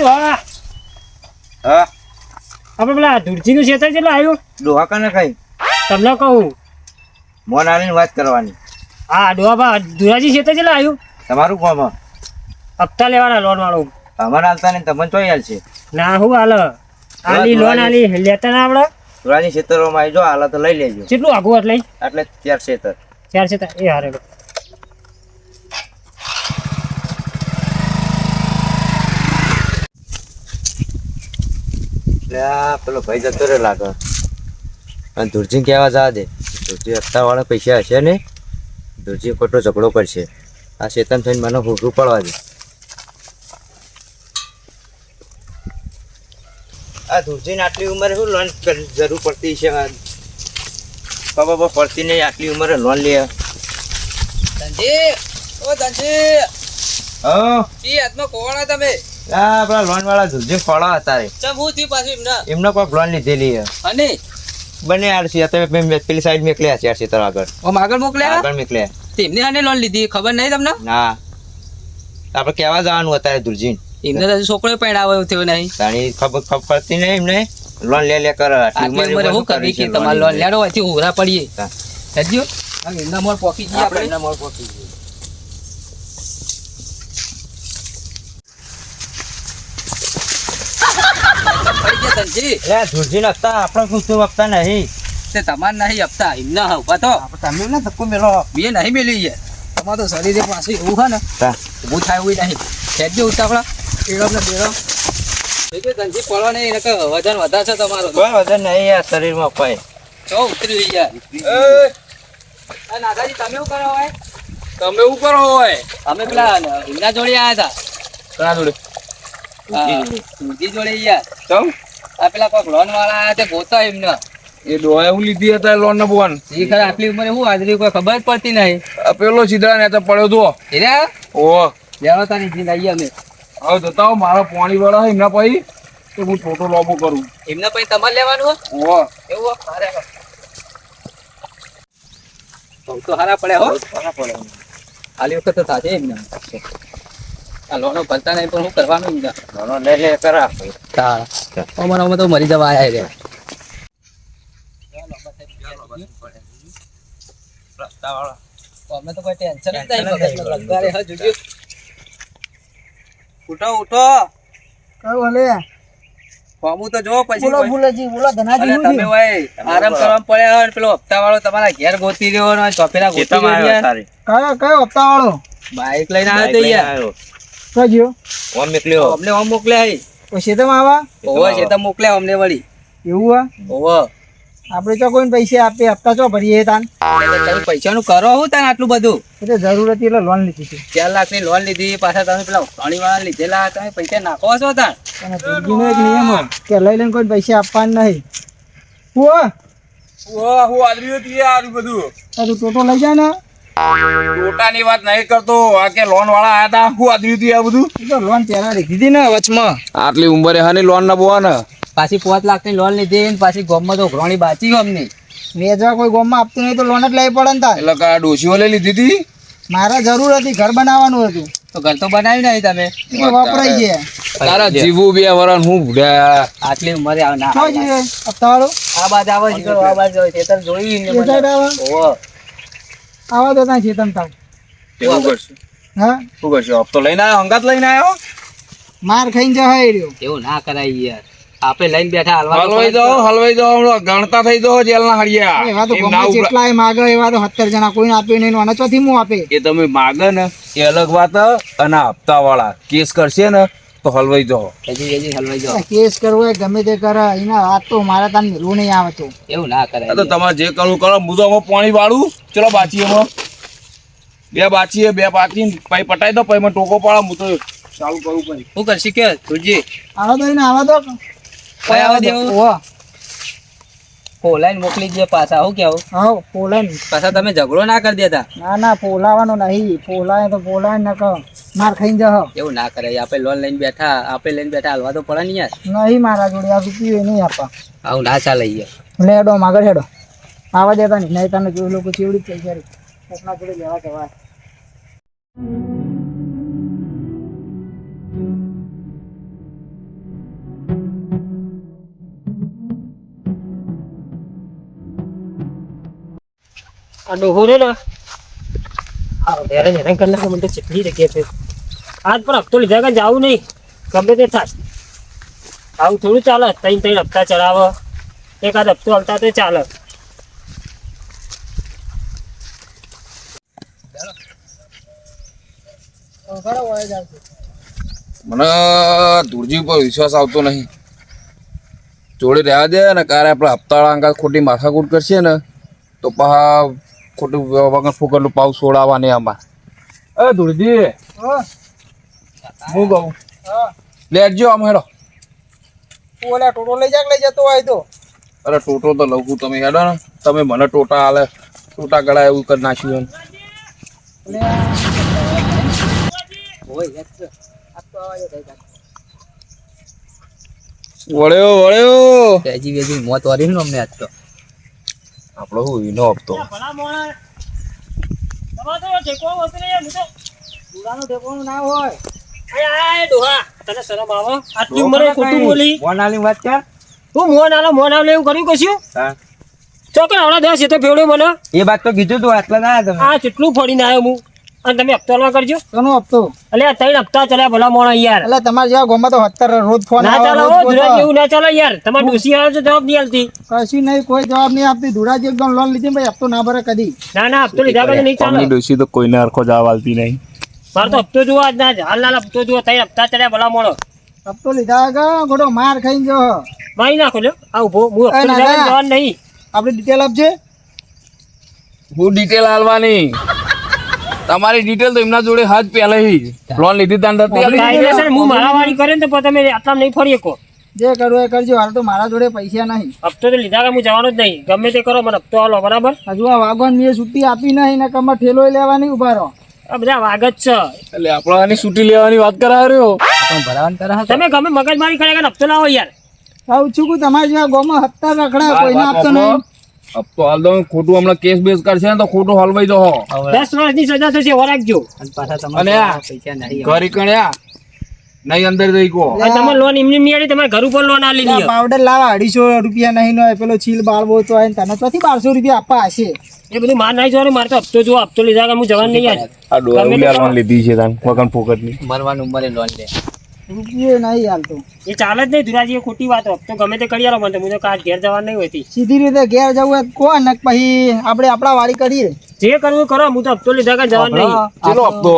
હા આપણે પેલા ધુરજીનું ક્ષેત્ર કેટલું આવ્યું ડોહા કને કઈ તમને કહું મોન આલીને વાત કરવાની. હા ડોહા ધુરાજી ક્ષેત્ર કેટલું આવ્યું તમારું કોમ હપ્તા લેવાના લોન વાળો અમારે હાલતા ને તમને ચોઈ હાલ છે. ના હું હાલ આલી લોન આલી લેતા ના આપણે ધોરાજી ખેતરોમાં આવી જો હાલ તો લઈ લેજો. કેટલું આઘું એટલે 4 ખેતર 4 ક્ષેત્ર એ હારે પેલો ભાઈ જતો રે લાગે અને ધુરજી કહેવા જવા દે. ધુરજી હપ્તા વાળા પૈસા હશે ને ધુરજી ખોટો ઝઘડો કરશે. આ શેતન થઈને મને હુકું પડવા દે. આ ધુરજીને આટલી ઉંમરે શું લોન જરૂર પડતી છે? બાબા પડતી નહીં આટલી ઉંમરે લોન લે. ધનજી ઓ ધનજી હા ઈ હાથમાં કોવાળા તમે આપડા લોન વાળા ધુરજી ફળા હતા રે ચમ હું થી પાછું એમને કોઈ લોન લીધેલી અને બને યાર છે તમે પેલી સાઈડ મેકલ્યા 4 ખેતર આગળ આગળ મોકલ્યા આગળ મેકલ્યા તેમને આને લોન લીધી ખબર નહીં તમને ના આપણે કેવા જવાનું અત્યારે ધુરજી એમને તો છોકરો પહેણાવ્યો થયો નહીં તાણી ખબર પડતી નહીં એમને લોન લે કર આટલી ઉંમરે હું કરવી કે તમારે લોન લેડો હોયથી ઉરા પડીએ સમજ્યો એમના મોર પોકી જઈએ આપણે એમના મોર પોકી જઈએ. પડી ગયા ધનજી લે ધુરજી હપ્તા આપણે શું હપ્તા નહીં તે તમાર નહીં હપ્તા એમના ઉભા તો તમે ના ધક્કો મેલો બે નહીં મેલી છે તમારે તો શરીરે પાછું એવું છે ને ઊભું થાય એવું નહીં ખેંચજો ઉતાવળા એડમ ને બેડમ ધનજી પડવા નહીં એને વજન વધારે છે તમારો કોઈ વજન નહીં યાર શરીરમાં પાય ચો ઉતરી યાર નાદાજી તમે શું કરો હોય તમે શું કરો હોય અમે પેલા એમના જોડે આવ્યા કના જોડે હતા ઊંધી જોડે યાર ચમ આ પેલા કોઈક લોન વાળા આવ્યા તે ગોતા એમને એ ડોહા હું લીધી હતા લોન ના બોન એ ખરા આટલી ઉંમરે શું હાજરી કોઈ ખબર જ પડતી નહીં પેલો સીધા ને તો પડ્યો તો એને ઓ લેવા તાની જીન આવીએ અમે હવે જતા મારા પાણી વાળા એમના પછી તો હું ફોટો લોબો કરું એમના પછી તમારે લેવાનું ઓ એવું હારે તો હારા પડે હો આલી વખત તો થાશે એમને આ લોનો ભરતા નહીં પણ હું કરવાનું એમને લોનો લે કરા અમારે તો મરી જવા આવ્યા રે અમે તો કોઈ ટેન્શન જ નહીં. ઉઠો ઉઠો કયો લે ફોર્મું તો જો પછી બોલો ભૂલેજી બોલો ધનાજી અરે તમે ભાઈ આરામ કરવા પડ્યા હોય ને પેલો હપ્તા વાળો તમારા ઘેર ગોતી રહ્યો ને ચોફેરા ગોતી રહ્યો યાર. કયો હપ્તા વાળો બાઈક લઈને આવ્યો તો યાર કયો ઓમ મેકલ્યો અમને ઓમ મોકલ્યા પછી તમે આવા ઓવો છે તો મોકલ્યા અમને વળી એવું હા ઓવો આપણે તો કોઈ પૈસા આપીએ હપ્તા ચો ભરીએ તાન તમે પૈસાનું કરો હું તાન આટલું બધું એટલે જરૂર હતી એટલે લોન લીધી છે 4 લાખની લોન લીધી પાછા તમે પેલા પાણી વાળા લીધેલા તમે પૈસા નાખો છો તાન અને ધુરજીનો એક નિયમ હોય કે લઈ લઈને કોઈ પૈસા આપવાના નહીં હું હું આદરી હતી આરું બધું તું ટોટો લઈ જાય ને ટોટાની વાત નહીં કરતો આ કે લોન વાળા આયા હતા હું આદરી હતી આ બધું એ તો લોન પહેલા લીધી હતી ને વચમાં આટલી ઉંમરે હની લોન ના બોવા ને પાછી 5 લાખની લોન લીધી ને પાછી ગોમમાં તો ઘોણી બાચી અમને મેં કોઈ ગોમમાં આપતું નહીં તો લોન જ લઈ પડે ને તાર એટલે કા ડોશીઓ લઈ લીધી હતી મારા જરૂર હતી ઘર બનાવવાનું હતું તો ઘર તો બનાવ્યું નહીં તમે એ તો વપરાઈ ગયા તારા જીવું 2 વરણ હું ભૂડ્યા આટલી ઉંમરે આવ ના છો જીવે હપ્તા વાળો આ બાદ આવે છે આ બાદ આવે છે તર જોઈ ને એ સાઈડ આવા ઓવો આવા તો ત્યાં ચેતન થાવ કેવું કરશું હા શું કરશું હપ્તો લઈને આવ્યો હંગાત લઈને આવ્યો માર ખાઈને જવાય રહ્યો એવું ના કરાય યાર આપણે લઈને બેઠા હલવાઈ જાઓ હમણાં ગણતા થઈ જાઓ જેલના હળિયા એવા તો ગમે જેટલાય માગે એવા તો 17 જણા કોઈને આપ્યું નહીં અને ચોથી હું આપે એ તમે માગે ને એ અલગ વાત અને હપ્તા વાળા કેસ કરશે ને તો હલવાઈ જાઓ હજી હલવાઈ જાઓ કેસ કરવો હોય ગમે તે કરે એના વાત તો મારા તાન મેળવું નહીં આવે તો એવું ના કરાય તો તમારે જે કરવું કરો હું તો આમાં પાણી વાળું ચલો બાચી એમાં 2 બાચી 2 પાકી પછી પટાઈ દો પછી ટોકો પાડો હું તો ચાલુ કરું પછી શું કરશી કે તુજી આવા તો એને આવા તો ભાઈ આવા દેવું ઓહ પોલાઈને મોકલી દે પાછા હું કેવું હા પોલાય પાછા તમે ઝઘડો ના કરી દેતા ના પોલાવાનો નહીં પોલાય તો પોલાય ન કહો માર ખાઈને જહ એવું ના કરાય આપણે લોન લઈને બેઠા હાલવા તો પડે ને યાર નહીં મારા જોડે આ રૂપિયો નહીં આપવા આવું ના ચાલે યાર લેડો આગળ હેડો આવા દેતા નહીં તને જોઈ લોકો ચેવડી પૈસા કોકના જોડે લેવા કહેવાય આ ડોહો રે ને હેરાન હેરાન કરી નાખે મને તો ચટણી જગ્યા છે આજ પણ હપ્તો લીધા કે જવું નહીં ગમે તે થાય આવું થોડું ચાલે ત્રણ ત્રણ હપ્તા ચડાવે એકાદ હપ્તો હલતા તો ચાલે મને ધૂળજી ઉપર વિશ્વાસ આવતો નહીં જોડે રહેવા દે ને કારે આપણે હપ્તાવાળા અંગાત ખોટી માથાકૂટ કરશે ને તો પા ખોટું વગર ફોકરનું પાવ છોડાવવા નહીં આમાં એ ધૂળજી હું કહું લેટજો આમ હેડો ઓલા ટોટો લઈ જતો હોય તો અરે ટોટો તો લઉં છું તમે હેડો ને તમે મને ટોટા હાલે ટોટા ગળા એવું કરી નાખ્યું વળ્યો વળ્યો વેજી વેજી મોત વારી ને અમને આજ તો આપણો હું ઈનો હપ્તો ભલા મોણા તમારે તો ટેકો હોતો નહીં હું તો દુરાનો ટેકોનું ના હોય આય ડોહા તને શરમ આવે આટલી ઉંમરે ખોટું બોલી મોનાલી વાત કર હું મોન આલે એવું કર્યું કશું હા ચોકન આવડા 10 એ તો ફેવડ્યો મને એ વાત તો કીધું તું આટલા ના તમે આ કેટલું ફોડીને આવ્યો હું અને તમે હપ્તો ના કરજો કોનો હપ્તો એટલે આ 3 હપ્તા ચાલ્યા ભલા મોણા યાર એટલે તમારે જેવા ગોમાં તો 70 રોજ ફોન ના ચાલો હો ધુરાજી એવું ના ચાલો યાર તમારે ડોસી આવે તો જવાબ નહીં આલતી કશું નહીં કોઈ જવાબ નહીં આપતી ધુરાજી એકદમ લોન લીધી ભાઈ હપ્તો ના ભરે કદી ના હપ્તો લીધા પછી નહીં ચાલે ડોસી તો કોઈને હરખો જવાબ આલતી નહીં મારે તો હપ્તો જોવા જ ના હાલ હપ્તો જોવા 3 હપ્તા ચાલ્યા ભલા મોણો હપ્તો લીધા કે ગોડો માર ખાઈને જો મારી નાખો લ્યો આ ઉભો હું હપ્તો એ ના, લીધા ના. જવાનું નહીં આપણી ડિટેલ આપજે હું ડિટેલ આલવાની તમારી ડિટેલ તો એમના જોડે હાથ પહેલાથી લોન લીધી તાન નથી આલી કાયદેસર હું મારા વાળી કરે ને તો પછી તમે આટલા નહીં ફરી શકો જે કરવું એ કરજો હાલ તો મારા જોડે પૈસા નહીં હપ્તો તો લીધા કે હું જવાનો જ નહીં ગમે તે કરો મને હપ્તો હાલો બરાબર હજુ આ વાગવાન મેં છૂટી આપી નહીં ને કમર ઠેલો લેવા નહીં ઉભા રહો આ બધા વાગ જ છે એટલે આપણે આની છૂટી લેવાની વાત કરાવ રહ્યો પણ ભરાવાનું કરે તમે ગમે મગજમારી કરે કે હપ્તો લાવો યાર આવું છું કે તમારા જેવા ગોમાં હપ્તા રખડા કોઈને આપતો નહીં હપ્તો હાલ દો ખોટું હમણાં કેસ બેસ કરશે ને તો ખોટું હલવાઈ દો 10 વર્ષની સજા થશે હો રાખજો અને પાછા અને તમારે આ પૈસા નહીં ઘરી કણ્યા નહીં અંદર જઈ કો અને તમે લોન એમની નહીં આલી તમારે ઘર ઉપર લોન આલી લ્યો પાવડર લાવા 250 રૂપિયા નહીં નો પેલો છીલ બાળવો તો હોય ને તને ત્યાંથી 1200 રૂપિયા આપવા હશે એ બધું માર નાઈ જોવાનું મારે તો હપ્તો જો હપ્તો લીધા કે હું જવાનું નહીં યાર આ ડોહા લોન લીધી છે તાન વગન ફોકટની મરવાનું ઉંમરે લોન લે રૂપિયો નહીં હાલતો એ ચાલે જ નહીં ધુરાજી એ ખોટી વાત હપ્તો ગમે તે કરી આલો મને તો હું તો કાચ ઘેર જવાનું નહીં હોતી સીધી રીતે ઘેર જવું હોય તો કોણ ને પછી આપણે આપણા વાળી કરીએ જે કરવું એ કરો હું તો હપ્તો લીધા કે જવાનું નહીં ચલો હપ્તો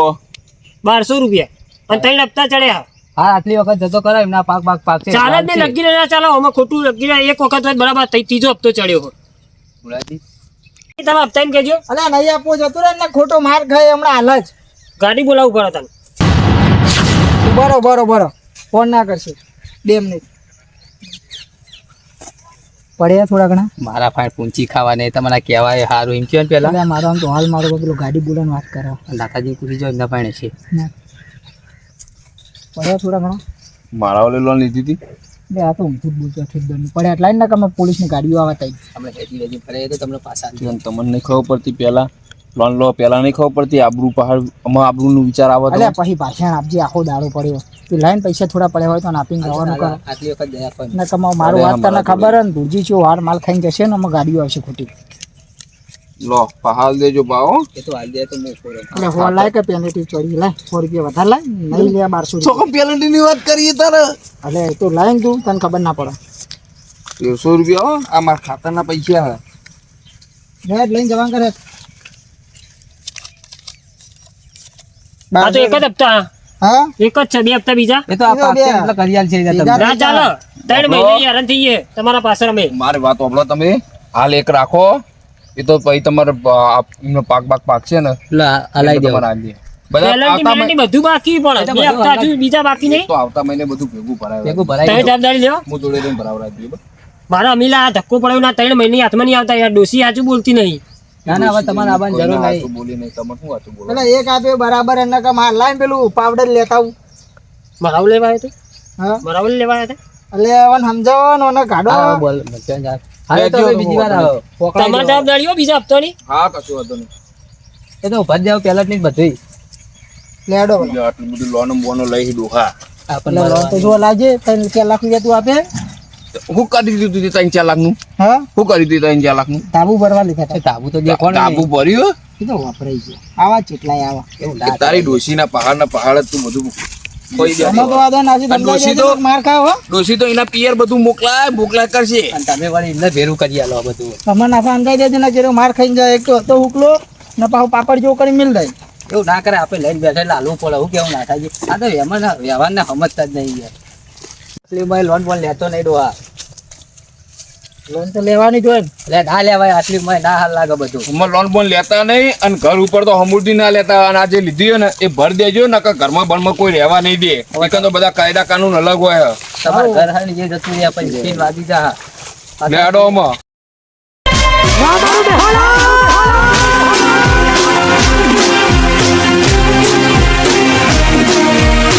1200 રૂપિયા અને 3 હપ્તા ચડ્યા હા આટલી વખત જતો કરાય એમના પાક છે ચાલે જ નહીં લગીને ના ચાલો આમાં ખોટું લગીને એક વખત હોય બરાબર ત્રીજો હપ્તો ચડ્યો હોય ભુરાજી તમે હપ્તા એમ કહેજો અરે નહીં આપવો જતો રહે ને ખોટો માર ખાય હમણાં હાલ જ ગાડી બોલાવવું પડે તને બરો ફોન ના કરશે 2 મિનિટ પડ્યા થોડા ઘણા મારા ફાઈન પૂંચી ખાવાને તમારા કહેવાય સારું એમ કહો ને પેલા એટલે મારો આમ તો હાલ મારો પેલો ગાડી બોલાને વાત કરો દાદાજી પૂછી જાવ એમના ફાઈન છે પડ્યા થોડા ઘણા મારા ઓલે લોન લીધી હતી એટલે આ તો ઊંધું જ બોલતો છે દંડ પડ્યા એટલા જ ના કે પોલીસની ગાડીઓ આવવા તઈ આપણે હેજી વેજી ફરે તો તમને પાછા તમને નહીં ખબર પડતી પહેલા લોન લો પહેલા નહીં ખબર પડતી આબરૂ પહાડ આમાં આબરૂનું વિચાર આવે અલ્યા પછી ભાષણ આપજે આખો દાડો પડ્યો તું લાઈન પૈસા થોડા પડ્યા હોય તો આપીને જવાનું કર આટલી વખત દયા કોઈ ને કમાવ મારું વાત તને ખબર હે ને ધુરજી ચો હાર માલ ખાઈને જશે ને અમે ગાડીઓ આવશે ખોટી લો પહાડ દેજો બાઓ એ તો હાલ દે તો હું ખોરો એટલે હો લાય કે પેનેટી ચોરી લાય 100 રૂપિયા વધારે લાય નહીં લે 1200 ચોકો પેનલ્ટી ની વાત કરીએ તારે એટલે તો લાઈન તું તને ખબર ના પડે 150 રૂપિયા હો આ મારા ખાતાના પૈસા હે લે લઈને જવાનું કરે આ તો એક જ હપ્તા હા એક જ છે 2 હપ્તા બીજા એ તો આ પાક છે એટલે કરિયાલ છે ભેગા ના ચાલો 3 મહિને હેરાન થઈએ તમારા પાછળ અમે મારી વાત સાંભળો તમે હાલ એક રાખો એ તો પછી તમારે એમનો પાક છે ને હલાઈ દેવા તમારે આલી બધા પેનલ્ટી આવતા મેનલ્ટી બધું બાકી પણ 2 હપ્તા હજુ બીજા બાકી નહીં તો આવતા મહિને બધું ભેગું ભરાય ભેગું તમે ભરાઈ જવાબદારી લેવો હું જોડે લઈને ભરાવરા દઈએ મારા અમીલા આ ધક્કો પડ્યો ના 3 મહિને હાથમાં નહીં આવતા યાર ડોસી સાચું બોલતી નહીં ના ના હવે તમારે આવવાની જરૂર નહીં બોલી નહીં તમે શું વાતું બોલો પેલા એક આપ્યો બરાબર એને કે માર લાઈન પેલું પાવડર લેતા આવું મરાવ લેવા આવ્યો હા મરાવ લેવા આવ્યા એટલે હવે સમજાવવાનો ને કાઢો હા બોલ મચાન જા હાલે તો હવે બીજી વાર આવો પોકળાઈ તમારે જાઓ. જવાબદારી હો બીજા હપ્તાની હા કશું વાંધો નહીં એ તો ઉભા જ જાવ પહેલા જ નહીં બધું લેડો બીજું આટલું બધું લોન બોનો લઈ ડોહા આપણને એટલે લોન તો જો લાગે 3 લાખ રૂપિયા તું આપે હું કરી દીધું તું 3-4 લાખનું? હા શું કરી દીધું 3-4 લાખનું? ધાબુ ભરવા લીધા હતા. ધાબુ તો દેખો ને ધાબુ ભર્યું? એ તો વાપરાઈ ગયો આવા ચેટલાય આવા એવું કે તારી ડોશીના પહાડ જ તું બધું કોઈ દે. તમે તો આદો નાસી અને ડોશી તો માર ખાવ હો ડોશી તો એના પિયર બધું મોકલાય કરશે. અને તમે વળી એમને ભેરું કરી આલો આ બધું. તમે નાખા અંગાઈ દેજો ને જેરો માર ખાઈને જાય એક તો હતો હુકલો ને પાછો પાપડ જેવો કરી મિલ જાય એવું ના કરે આપણે લઈને બેઠા એટલે હાલવું પડે હું કેવું ના થાય આ તો વ્યવહારને સમજતા જ નહીં યાર એટલે મેં લોન બોન લેતો નહીં ડોહા લોન તો લેવાની જ હોય ને. એટલે ના લેવાય આટલી મેં ના હાલ લાગે બધું એમાં લોન બોન લેતા નહીં અને ઘર ઉપર તો હમુરદી ના લેતા. અને આ જે લીધી હોય ને એ ભર દેજો ને કે ઘરમાં બરમાં કોઈ રહેવા નહીં દે. એકન તો બધા કાયદા કાનૂન અલગ હોય. તમારા ઘર હે ને જે જતું રહ્યા પછી સ્પીન વાગી જા લેડો આમાં.